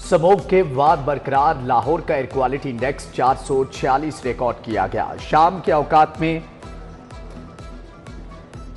Smog के बाद बरकरार, लाहौर का एयर क्वालिटी इंडेक्स 446 रिकॉर्ड किया गया। शाम के औकात में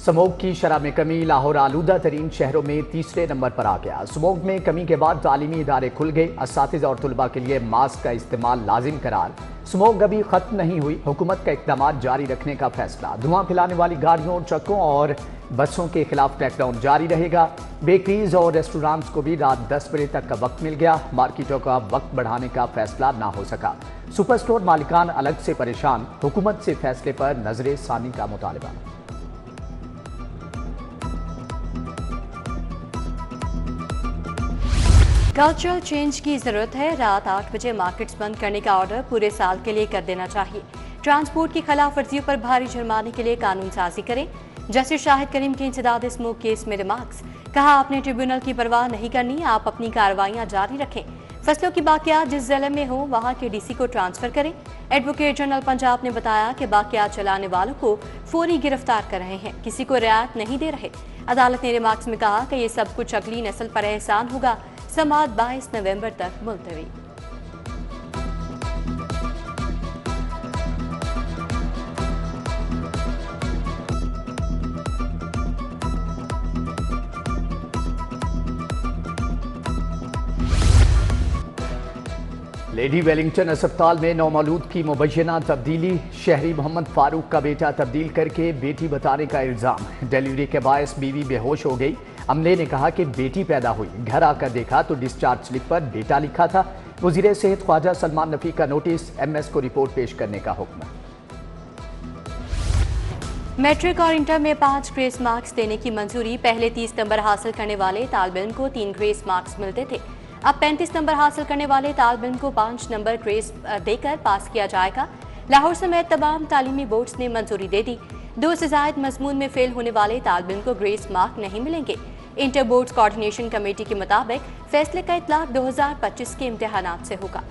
स्मोग की शरह में कमी, लाहौर आलूदा तरीन शहरों में तीसरे नंबर पर आ गया। स्मोग में कमी के बाद तालीमी इदारे खुल गए, असातिज़ा और तुलबा के लिए मास्क का इस्तेमाल लाजिम करार। स्मोग अभी खत्म नहीं हुई, हुकूमत का इक़दाम जारी रखने का फैसला। धुआं फैलाने वाली गाड़ियों, ट्रकों और बसों के खिलाफ क्रैकडाउन जारी रहेगा। बेकरीज और रेस्टोरेंट्स को भी रात 10 बजे तक का वक्त मिल गया। मार्केटों का वक्त बढ़ाने का फैसला ना हो सका। सुपर स्टोर मालिकान अलग से परेशान, हुकूमत से फैसले पर नजरे सानी का मुतालबा। कल्चरल चेंज की जरूरत है। रात 8 बजे मार्केट्स बंद करने का ऑर्डर पूरे साल के लिए कर देना चाहिए। ट्रांसपोर्ट की खिलाफ वर्जियों पर भारी जुर्माने के लिए कानून साजी करें। जस्टिस शाहिद करीम के इंसदाद स्मोक केस में रिमार्क्स, कहा आपने ट्रिब्यूनल की परवाह नहीं करनी, आप अपनी कार्रवाइयां जारी रखें। फसलों की बाकियात जिस जिले में हो वहां के डीसी को ट्रांसफर करें। एडवोकेट जनरल पंजाब ने बताया कि बाकियात चलाने वालों को फौरी गिरफ्तार कर रहे हैं, किसी को रियायत नहीं दे रहे। अदालत ने रिमार्क्स में कहा कि ये सब कुछ अगली नस्ल पर एहसान होगा। समाअत 22 नवंबर तक मुलतवी। लेडी वेलिंगटन अस्पताल में नौमौलूद की मुबैना तब्दीली, शहरी मोहम्मद फारूक का बेटा तब्दील करके बेटी बताने का इल्जाम। डिलीवरी के बायस बीवी बेहोश हो गई। अमले ने कहा कि बेटी पैदा हुई, घर आकर देखा तो डिस्चार्ज स्लिप पर बेटा लिखा था। वजीर सेहत ख्वाजा सलमान नफी का नोटिस, एमएस को रिपोर्ट पेश करने का हुक्म। मैट्रिक और इंटर में 5 ग्रेस मार्क्स देने की मंजूरी। पहले 30 नंबर हासिल करने वाले तालिब इल्म को 3 ग्रेस मार्क्स मिलते थे। अब 35 नंबर हासिल करने वाले तालिब इल्म को 5 नंबर ग्रेस देकर पास किया जाएगा। लाहौर समेत तमाम तालीमी बोर्ड्स ने मंजूरी दे दी। 2 से ज़ायद मजमून में फेल होने वाले तालिब इल्म को ग्रेस मार्क नहीं मिलेंगे। इंटर बोर्ड्स कोऑर्डिनेशन कमेटी के मुताबिक फैसले का इतलाक 2025 के इम्तिहानात से होगा।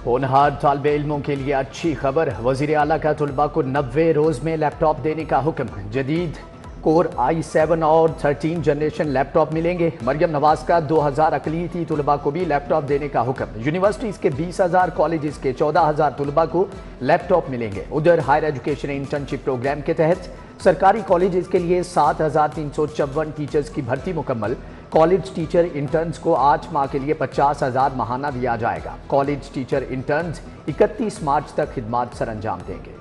होनहार तालिबे इल्मों के लिए अच्छी खबर, वजीर आला का तुलबा को 90 रोज में लैपटॉप देने का हुक्म। जदीद कोर i7 और 13 जनरेशन लैपटॉप मिलेंगे। मरियम नवाज का 2000 अकलीती तुलबा को भी लैपटॉप देने का हुक्म। यूनिवर्सिटीज के 20,000, कॉलेजेस के 14,000 तुलबा को लैपटॉप मिलेंगे। उधर हायर एजुकेशन इंटर्नशिप प्रोग्राम के तहत सरकारी कॉलेजेस के लिए 7,354 टीचर्स की भर्ती मुकम्मल। कॉलेज टीचर इंटर्न्स को 8 माह के लिए 50,000 माहाना दिया जाएगा। कॉलेज टीचर इंटर्न्स 31 मार्च तक खिदमात सरअंजाम देंगे।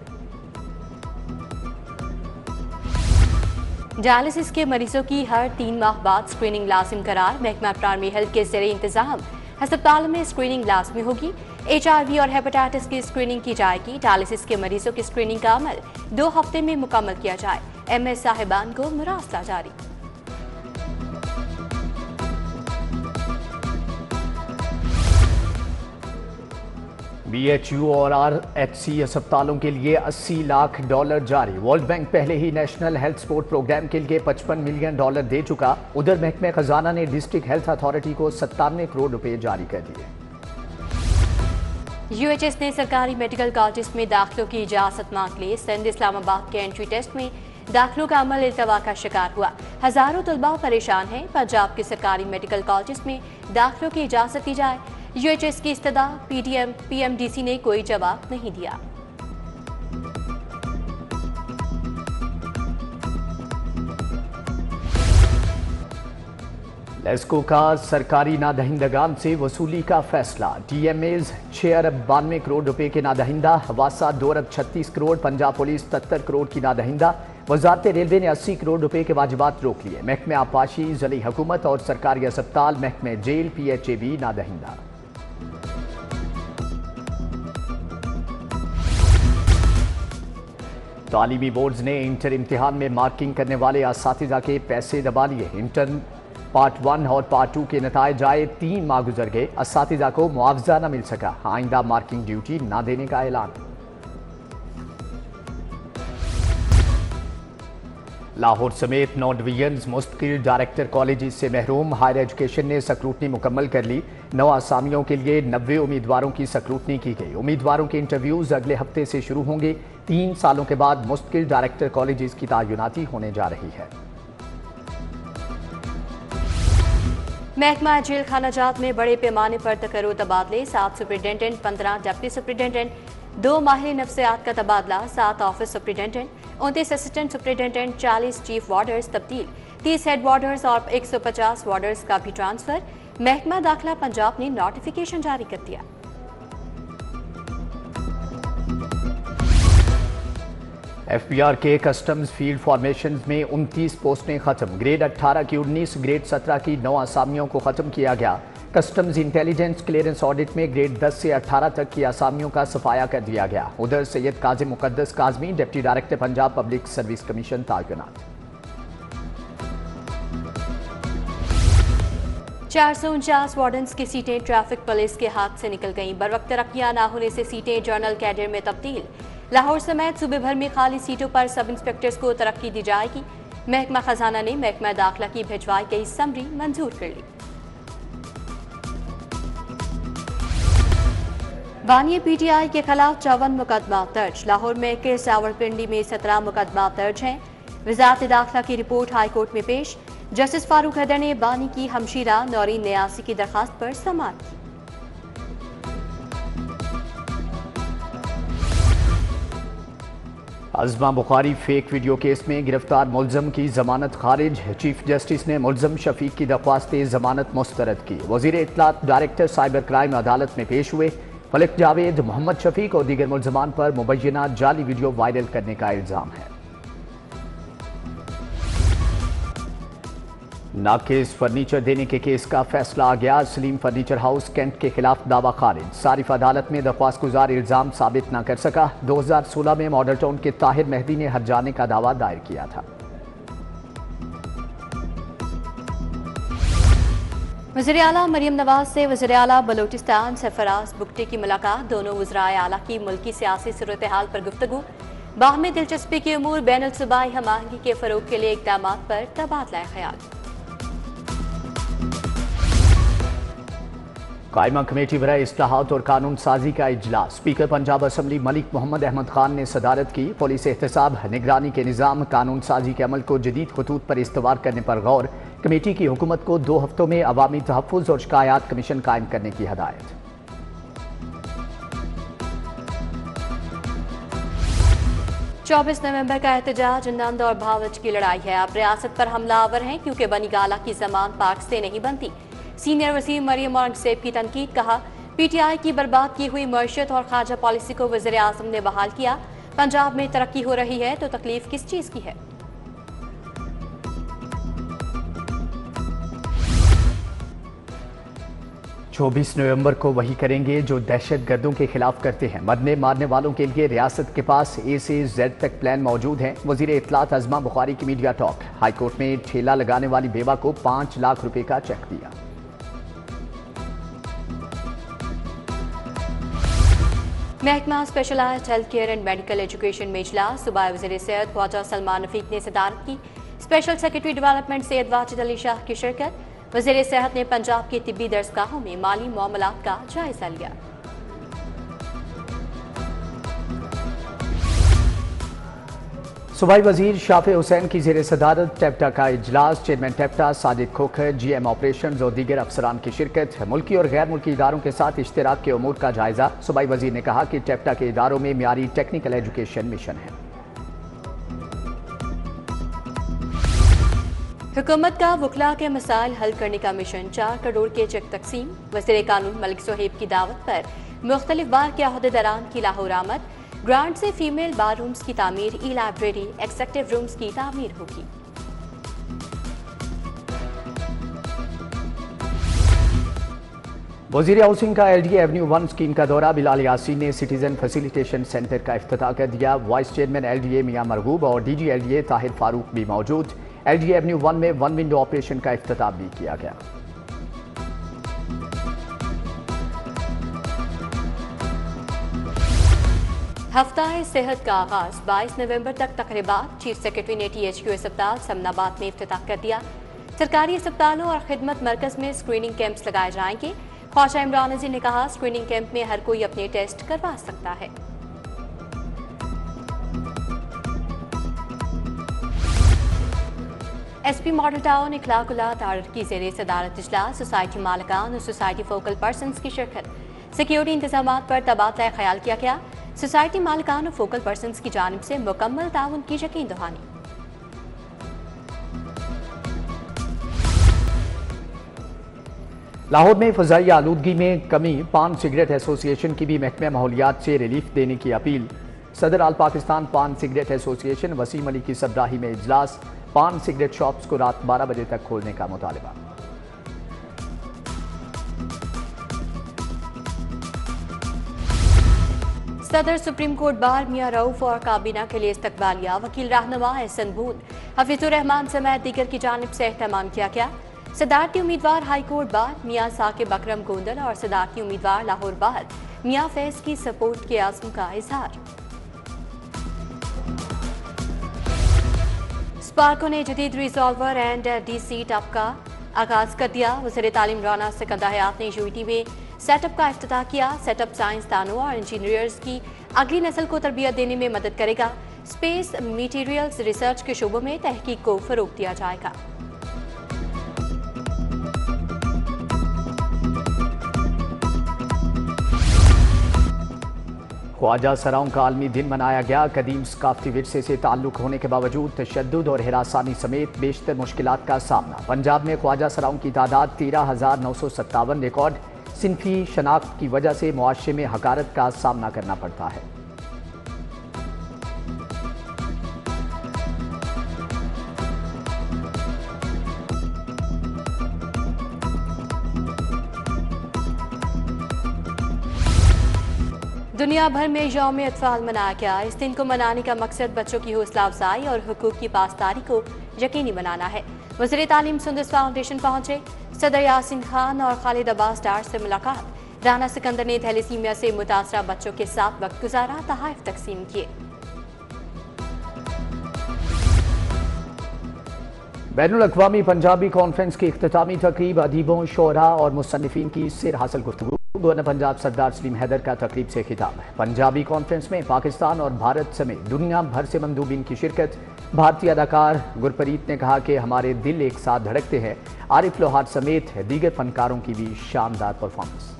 डायलिसिस के मरीजों की हर 3 माह बाद स्क्रीनिंग लाजिम करार। महकमा प्राइमरी हेल्थ के ज़रिए इंतजाम अस्पताल में स्क्रीनिंग लाजमी होगी। HIV और हेपेटाइटिस की स्क्रीनिंग की जाएगी। डायलिसिस के मरीजों की स्क्रीनिंग का अमल 2 हफ्ते में मुकम्मल किया जाए। MS साहिबान को मुरासला जारी। BHU और RHC अस्पतालों के लिए $80 लाख जारी। वर्ल्ड बैंक पहले ही नेशनल हेल्थ सपोर्ट प्रोग्राम के लिए $55 मिलियन दे चुका। उधर महकमे खजाना ने डिस्ट्रिक्ट हेल्थ अथॉरिटी को 97 करोड़ रुपए जारी कर दिए। UHS ने सरकारी मेडिकल कॉलेज में दाखिलों की इजाजत मांग ली। सिंध इस्लामाबाद के एंट्री टेस्ट में दाखिलों का अमल इल्तवा का शिकार हुआ। हजारों तलबा परेशान हैं। पंजाब के सरकारी मेडिकल कॉलेज में दाखिलों की इजाजत दी जाए। UHS की इस्तदा PMDC ने कोई जवाब नहीं दिया। लेस्को का सरकारी नादहिंदगान से वसूली का फैसला। TMAs 6 अरब 92 करोड़ रुपए के नादहिंदा, वासा 2 अरब 36 करोड़, पंजाब पुलिस 73 करोड़ की नादहिंदा। वजारत रेलवे ने 80 करोड़ रुपए के वाजिबात रोक लिए। महकमे आपाशी, ज़िली हुकूमत और सरकारी अस्पताल, महकमे जेल, PHAB नादहिंदा। तालीमी बोर्ड्स ने इंटर इम्तिहान में मार्किंग करने वाले असातिज़ा के पैसे दबा लिए। इंटर पार्ट 1 और पार्ट 2 के नताइज आए, 3 माह गुजर गए, असातिज़ा को मुआवजा न मिल सका। आइंदा मार्किंग ड्यूटी न देने का ऐलान। लाहौर समेत 9 डिवीजन्स मुस्तकिल डायरेक्टर कॉलेज से महरूम। हायर एजुकेशन ने स्क्रूटनी मुकम्मल कर ली। 9 असामियों के लिए 90 उम्मीदवारों की स्क्रूटनी की गई। उम्मीदवारों के इंटरव्यूज अगले हफ्ते से शुरू होंगे। 3 सालों के बाद मुस्तकिल डायरेक्टर कॉलेज की तैनाती होने जा रही है। महकमा जेल खाना जात में बड़े पैमाने पर तकर्रो तबादले। 7 सुपरिटेंडेंट, 15 डिप्टी सुपरिटेंडेंट, 2 माहिर नफ्सियात का तबादला, 7 office superintendent, 29 assistant superintendent, 40 chief warders तब्दील, 30 हेड वार्डर्स और 150 वार्डर्स का भी ट्रांसफर। महकमा दाखिला पंजाब ने नोटिफिकेशन जारी कर दिया। FBR के कस्टम्स फील्ड फॉर्मेशन में 29 पोस्टें खत्म। ग्रेड 18 की 19, ग्रेड 17 की 9 असामियों को खत्म किया गया। कस्टम्स इंटेलिजेंस क्लियरेंस ऑडिट में ग्रेड 10 से 18 तक की असामियों का सफाया कर दिया गया। उधर Syed Kazim Muqaddas Kazmi deputy director Punjab public service commission तैनात। 449 वार्डन्स की सीटें ट्रैफिक पुलिस के हाथ से निकल गईं। बरवक्त तरक्कियां न होने से सीटें जनरल कैडर में तब्दील। लाहौर समेत सूबे भर में खाली सीटों पर सब इंस्पेक्टर्स को तरक्की दी जाएगी। महकमा खजाना ने महकमा दाखिला की भिजवाई गई समरी मंजूर कर ली। बानी PTI के खिलाफ 54 मुकदमा दर्ज। लाहौर में केस रावलपिंडी में 17 मुकदमा दर्ज हैं। वजारत दाखिला की रिपोर्ट हाईकोर्ट में पेश। जस्टिस फारूक हैदर ने बानी की हमशीरा नौरीन न्यासी की दरखास्त पर समाअत की। Azma Bukhari fake video case में गिरफ्तार मुल्ज़म की जमानत खारिज। चीफ जस्टिस ने मुल्ज़म शफीक की दरख्वास्त जमानत मुस्तरद की। वज़ीर इत्तलात डायरेक्टर साइबर क्राइम अदालत में पेश हुए। फलक जावेद, मोहम्मद शफीक और दीगर मुल्ज़मान पर मुबैना जाली वीडियो वायरल करने का इल्ज़ाम है। नाकिस फर्नीचर देने के केस का फैसला आ गया। सलीम फर्नीचर हाउस कैंट के खिलाफ दावा खारिज। सारिफ अदालत में दरख्वास्त गुजार इल्ज़ाम साबित न कर सका। 2016 में मॉडल टाउन के ताहिर मेहदी ने हट जाने का दावा दायर किया था। वज़ीर आला मरियम नवाज से वज़ीर आला बलोचिस्तान सरफराज बुगटी की मुलाकात। दोनों वज़राए आला की मुल्की सियासी सूरत हाल पर गुफ्तगू। बाहमी दिलचस्पी के अमूर बैनुल सूबाई हमआहंगी के फरोग के लिए इक़दाम पर तबादला ख्याल। कायमा कमेटी बराए इस्लाहात और कानून साजी का इजलास। स्पीकर पंजाब असम्बली मलिक मोहम्मद अहमद खान ने सदारत की। पुलिस एहतसाब, निगरानी के निज़ाम, कानून साजी के अमल को जदीद खतूत पर इस्तवार करने पर गौर। कमेटी की हुकूमत को 2 हफ्तों में अवामी तहफ़्फ़ुज़ और शिकायत कमीशन कायम करने की हदायत। 24 नवंबर का एहतजाज नंद और भावच की लड़ाई है। आप रियासत पर हमलावर हैं क्योंकि बनी गाला की जमान पाक से नहीं बनती। सीनियर वज़ीर मरियम औरंगज़ेब की तनकीद। कहा, PTI की बर्बाद की हुई मईशत और खारजा पॉलिसी को वज़ीर आज़म ने बहाल किया। पंजाब में तरक्की हो रही है तो तकलीफ किस चीज़ की है। चौबीस नवंबर को वही करेंगे जो दहशत गर्दों के खिलाफ करते हैं। मरने मारने वालों के लिए रियासत के पास A से Z तक प्लान मौजूद है। वज़ीर इत्तलात अज़मा बुखारी की मीडिया टॉक। हाईकोर्ट में ठेला लगाने वाली बेवा को 5 लाख रुपए का चेक दिया। महकमा specialized health care and medical education में इजलास। सूबाई वज़ीर सेहत ख्वाजा सलमान रफीक ने सदारत की। Special secretary development Syed Wajid Ali Shah की शिरकत। वज़ीर सेहत ने पंजाब के तिब्बी दरसगाहों में माली मामलात का जायजा लिया। सूबाई वजीर शाफे हुसैन की ज़ेर सदारत टेप्टा का इजलास। चेयरमैन टेप्टा साजिद खोखर, GM ऑपरेशन और दीगर अफसरान की शिरकत। मुल्की और गैर मुल्की इदारों के साथ इश्तराक के उमूर का जायजा। सूबाई वजीर ने कहा कि टेप्टा के इदारों में मियारी टेक्निकल एजुकेशन मिशन है। हुकूमत का वकला के मसाइल हल करने का मिशन। 4 करोड़ के चेक तकसीम। वज़ीर कानून मलिक सोहेब की दावत पर मुख्तलिफ बार के अहदेदारान की लाहौर आमद। ग्रांट से फीमेल बार रूम्स की तामीर, ई-लाइब्रेरी, एक्सेक्टिव रूम्स की तामीर होगी। वज़ीर हाउसिंग का LDA एवेन्यू 1 स्कीम का दौरा। बिलाल यासीन ने सिटीजन फैसिलिटेशन सेंटर का इफ्तिताह कर दिया। वाइस चेयरमैन LDA मियां मरगूब और DG LDA ताहिर फारूक भी मौजूद। LDA एवेन्यू 1 में 1 विंडो ऑपरेशन का इफ्तिताह भी किया गया। हफ्ता सेहत का आगाज 22 नवंबर तक तकरीबात। चीफ सेक्रेटरी ने THQ अस्पताल समनाबाद में इफ्तिताह कर दिया। सरकारी अस्पतालों और खिदमत मरकज में स्क्रीनिंग कैंप्स लगाए जाएंगे। ख्वाजा इमरान नजीर ने कहा, स्क्रीनिंग कैंप में हर कोई अपने टेस्ट करवा सकता है। SP मॉडल टाउन इखलाकुल्ला तारर की ज़ेरे सदारत इजलास सोसाइटी मालिकान और सोसाइटी फोकल पर्सनस की शिरकत। सिक्योरिटी इंतजाम पर तबादला ख्याल किया गया। सोसाइटी मालिकान और फोकल पर्सनस की जानिब से मुकम्मल ताउन की यकीन दहानी। लाहौर में फ़ज़ाई आलूदगी में कमी, पान सिगरेट एसोसिएशन की भी महकमे माहौलियात से रिलीफ देने की अपील। सदर आल पाकिस्तान पान सिगरेट एसोसिएशन वसीम अली की सरबराही में इजलास। पान सिगरेट शॉप्स को रात 12 बजे तक खोलने का मुतालबा। सदर सुप्रीम कोर्ट बार मियां रऊफ और काबीना के लिए इस्तकबालिया। वकील रहनुमा एहसन बूद, हफीजुर रहमान समेत दीगर की जानिब से एहतमाम किया गया। सदारती उम्मीदवार हाई कोर्ट बार मियां साकिब अकरम गोंदल और सदारती उम्मीदवार लाहौर बार मियां फैज की सपोर्ट के आज़म का इजहार। स्पार्को ने जदीद रिजॉल्वर एंड DC टप का आगाज कर दिया। वज़ीर तालीम राना सिकंदर हयात ने UET में सेटअप का इफ्तिताह किया। सेटअप साइंसदानों और इंजीनियर्स की अगली नस्ल को तरबियत देने में मदद करेगा। स्पेस मटीरियल्स रिसर्च के शोबों में तहकीक को फरोग दिया जाएगा। ख्वाजा सराओं का आलमी दिन मनाया गया। कदीम सकाफती विरसे से ताल्लुक होने के बावजूद तशद्दुद और हिरासानी समेत बेशतर मुश्किलात का सामना। पंजाब में ख्वाजा सराओं की तादाद 13,957 रिकॉर्ड। सिनफी शनाख्त की वजह से मुआशरे में हकारत का सामना करना पड़ता है। दुनिया भर में यौम अतफाल मनाया गया। इस दिन को मनाने का मकसद बच्चों की हौसला अफजाई और हुकूक की पासदारी को यकीनी बनाना है। वज़ीर तालीम सुंदस फाउंडेशन पहुंचे। सदर यासीन खान और खालिद अब्बास डार से मुलाकात। राना सिकंदर ने थैलेसीमिया से मुतासरा बच्चों के साथ वक्त गुजारा, तोहफे तकसीम किए। बैनुल अक़वामी पंजाबी कॉन्फ्रेंस की इख्तितामी तकरीब। अदीबों, शोरा और मुसन्निफीन की सिर हासिल गुफ्तगू। गवर्नर पंजाब सरदार सलीम हैदर का तकरीब से खिताब। पंजाबी कॉन्फ्रेंस में पाकिस्तान और भारत समेत दुनिया भर से मंदूबीन की शिरकत। भारतीय अदाकार गुरप्रीत ने कहा कि हमारे दिल एक साथ धड़कते हैं। आरिफ लोहार समेत दीगर फनकारों की भी शानदार performance.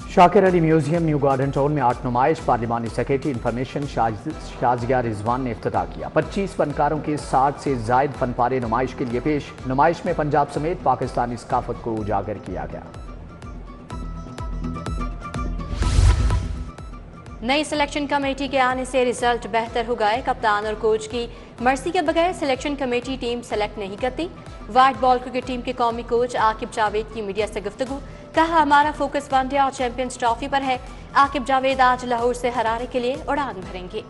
Shakir Ali museum new garden town में आर्ट नुमाइश। पार्लिमानी सेक्रेटरी इंफॉर्मेशन शाजिया रिजवान ने इफ्तिताह किया। 25 फनकारों के 60 से जायद फनपारे नुमाइश के लिए पेश। नुमाइश में पंजाब समेत पाकिस्तानी सकाफत को उजागर किया गया। नई सिलेक्शन कमेटी के आने से रिजल्ट बेहतर हो गए। कप्तान और कोच की मर्जी के बगैर सिलेक्शन कमेटी टीम सेलेक्ट नहीं करती। व्हाइट बॉल क्रिकेट टीम के कौमी कोच आकिब जावेद की मीडिया से गुफ्तगू। कहा, हमारा फोकस वनडे और चैंपियंस ट्रॉफी पर है। आकिब जावेद आज लाहौर से हरारे के लिए उड़ान भरेंगे।